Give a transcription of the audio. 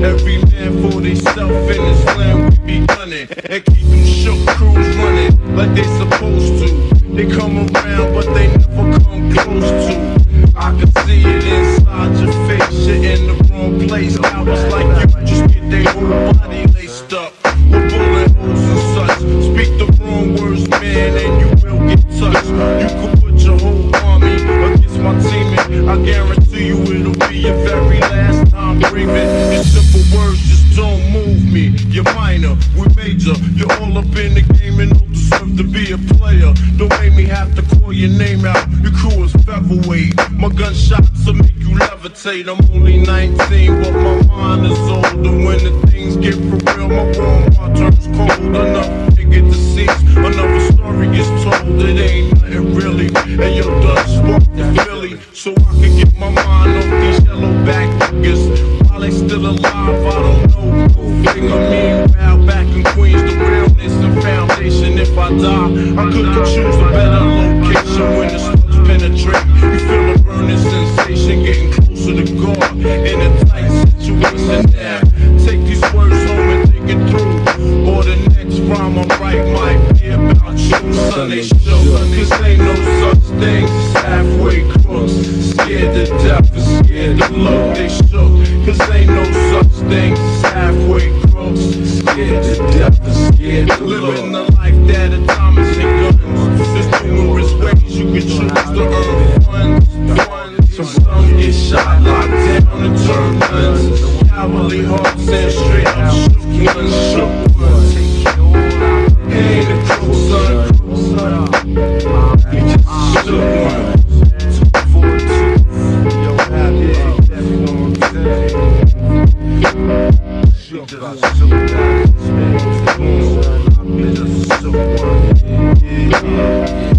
Every man for they self in this land, we be gunning. And keep them shook crews running like they supposed to. They come around, but they never come close to. I can see it inside your face, you're in the wrong place. Now it's like you just get their whole body laced up with bullet holes and such. Speak the wrong words, man, and you will get touched. You could put your whole army against my team, and I guarantee you it'll be your very last time breathing. In simple words, just don't move me. You're minor, we major. You're all up in the game and don't deserve to be a player. Don't make me have to call your name out. Your crew is featherweight. My gunshots will make you levitate. I'm only 19, but my mind is older. When the things get for real, my warm heart turns cold. Enough to get deceased, another story gets told. It ain't nothing really, and yo, done spark the Philly, so I can get my mind off these yellow back niggas. While they still alive, I don't know. Go figure. Meanwhile, back in Queens, the realness and foundation. If I die, I couldn't choose a better location. When the slugs penetrate, you feel a burning sensation, getting closer to God in a tight situation. Now, take these words home and think it through, or the next rhyme I write might be about you. Son, they shook, cause ain't no such thing as halfway crooks. Scared to death and scared to look. They shook, cause ain't no such thing as halfway crooks. Scared to death and scared to look. Living the life that a Thomas and guns. There's numerous ways you can choose to earn funds. Some get shot, locked down, and turn guns. Cowardly hearts and straight up shook ones, shook ones. Ain't a crook, son. You just shook one. 242. Yo, happy, you know what I'm saying? Shook just shook that. Just shook one. Yeah.